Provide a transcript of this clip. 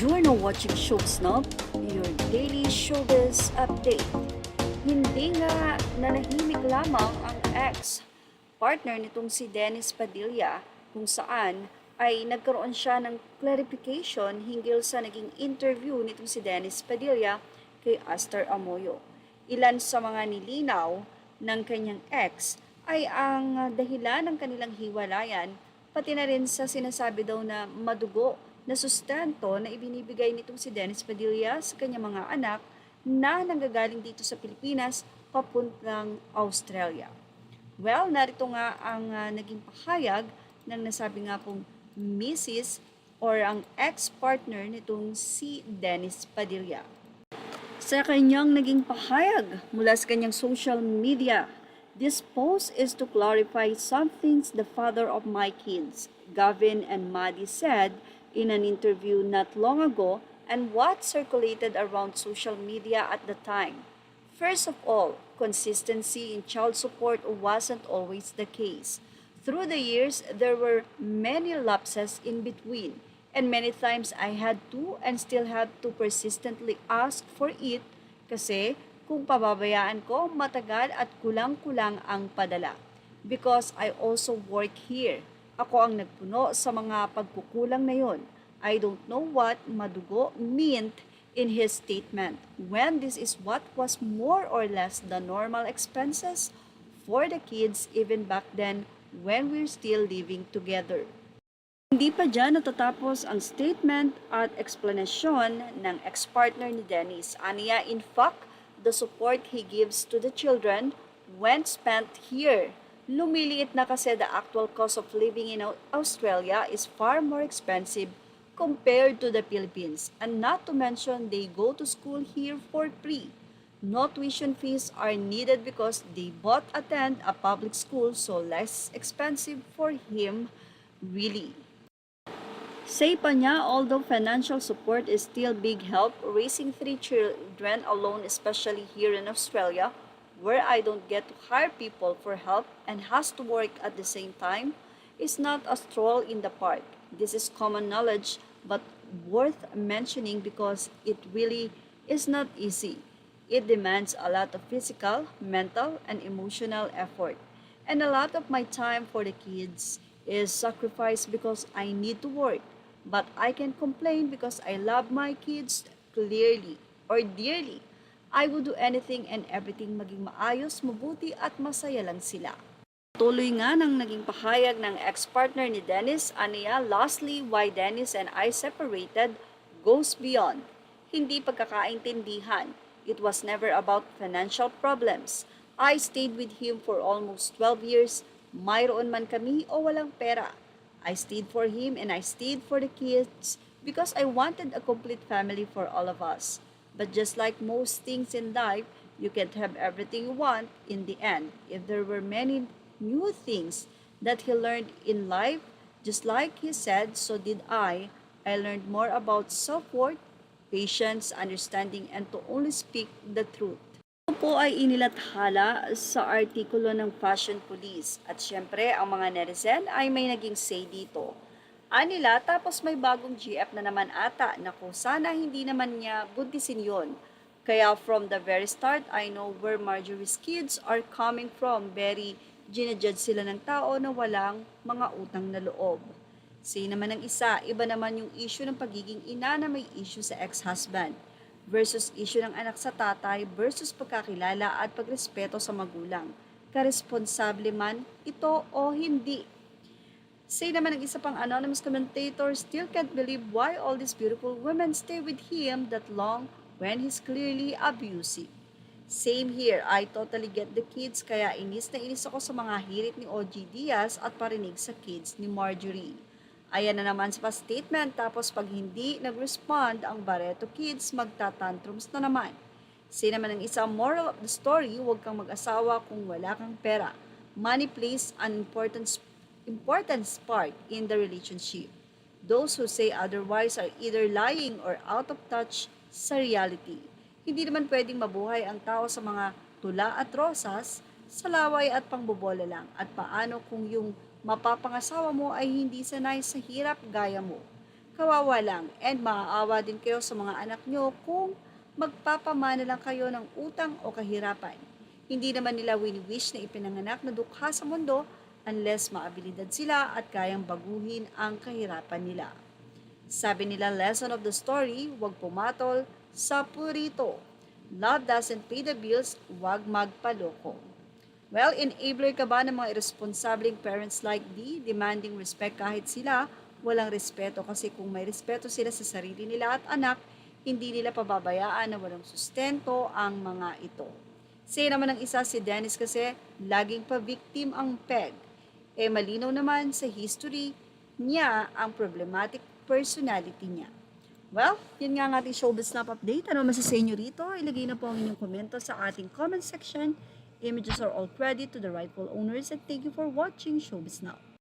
You're now watching Showsnob, your daily showbiz update. Hindi nga nanahimik lamang ang ex-partner nitong si Dennis Padilla kung saan ay nagkaroon siya ng clarification hinggil sa naging interview nitong si Dennis Padilla kay Astor Amoyo. Ilan sa mga nilinaw ng kanyang ex ay ang dahilan ng kanilang hiwalayan, pati na rin sa sinasabi daw na madugo na sustento na ibinibigay nitong si Dennis Padilla sa kanyang mga anak na nanggagaling dito sa Pilipinas papuntang Australia. Well, narito nga ang naging pahayag ng nasabi nga pong Mrs. or ang ex-partner nitong si Dennis Padilla. Sa kanyang naging pahayag mula sa kanyang social media, this post is to clarify some things the father of my kids, Gavin and Maddie, said in an interview not long ago and what circulated around social media at the time. First of all, consistency in child support wasn't always the case. Through the years, there were many lapses in between, and many times I had to and still have to persistently ask for it kasi kung pababayaan ko, matagal at kulang-kulang ang padala. Because I also work here. Ako ang nagpuno sa mga pagkukulang na yon. I don't know what madugo meant in his statement when this is what was more or less the normal expenses for the kids even back then when we're still living together. Hindi pa dyan natatapos ang statement at explanasyon ng ex-partner ni Dennis. Aniya, in fact, the support he gives to the children when spent here. Lumiliit na kasi the actual cost of living in Australia is far more expensive compared to the Philippines. And not to mention, they go to school here for free. No tuition fees are needed because they both attend a public school, so less expensive for him, really. Say pa niya, although financial support is still big help, raising 3 children alone, especially here in Australia, where I don't get to hire people for help and has to work at the same time, is not a stroll in the park. This is common knowledge, but worth mentioning because it really is not easy. It demands a lot of physical, mental, and emotional effort. And a lot of my time for the kids is sacrificed because I need to work. But I can complain because I love my kids clearly or dearly. I would do anything and everything maging maayos, mabuti at masaya lang sila. Tuloy nga ng naging pahayag ng ex-partner ni Dennis, aniya, lastly, why Dennis and I separated goes beyond. Hindi pagkakaintindihan. It was never about financial problems. I stayed with him for almost 12 years, mayroon man kami o walang pera. I stayed for him and I stayed for the kids because I wanted a complete family for all of us. But just like most things in life, you can't have everything you want in the end. If there were many new things that he learned in life, just like he said, so did I. I learned more about self-worth, patience, understanding, and to only speak the truth. Ito po ay inilathala sa artikulo ng Fashion Police. At syempre, ang mga netizen ay may naging say dito. Anila, tapos may bagong GF na naman ata. Naku, sana hindi naman niya buntisin yon. Kaya from the very start, I know where Marjorie's kids are coming from. Very ginajudge sila ng tao na walang mga utang na loob. Say naman ng isa, iba naman yung issue ng pagiging ina na may issue sa ex-husband versus issue ng anak sa tatay versus pagkakilala at pagrespeto sa magulang. Karesponsable man ito o hindi. Say naman ng isa pang anonymous commentator, still can't believe why all these beautiful women stay with him that long when he's clearly abusive. Same here, I totally get the kids kaya inis na inis ako sa mga hirit ni OG Diaz at parinig sa kids ni Marjorie. Ayan na naman sa statement, tapos pag hindi nag-respond ang Barreto kids, magtatantrums na naman. Say naman ng isang moral of the story, huwag kang mag-asawa kung wala kang pera. Money plays an important part in the relationship. Those who say otherwise are either lying or out of touch sa reality. Hindi naman pwedeng mabuhay ang tao sa mga tula at rosas, sa laway at pangbobola lang. At paano kung yung mapapangasawa mo ay hindi sanay sa hirap gaya mo? Kawawa lang, and maaawa din kayo sa mga anak nyo kung magpapamana lang kayo ng utang o kahirapan. Hindi naman nila wini-wish na ipinanganak na dukha sa mundo unless maabilidad sila at kayang baguhin ang kahirapan nila. Sabi nila, lesson of the story, huwag pumatol sa purito. Love doesn't pay the bills, huwag magpaloko. Well, enabler ka ba ng mga irresponsibleng parents like D, demanding respect kahit sila walang respeto? Kasi kung may respeto sila sa sarili nila at anak, hindi nila pababayaan na walang sustento ang mga ito. Say naman ng isa, si Dennis kasi laging pa-victim ang peg. Malinaw naman sa history niya ang problematic personality niya. Well, yun nga ang ating showbiz snap update. Ano masasay nyo rito? Ilagay na po ang inyong komento sa ating comment section. Images are all credit to the rightful owners and thank you for watching Showbiz Now.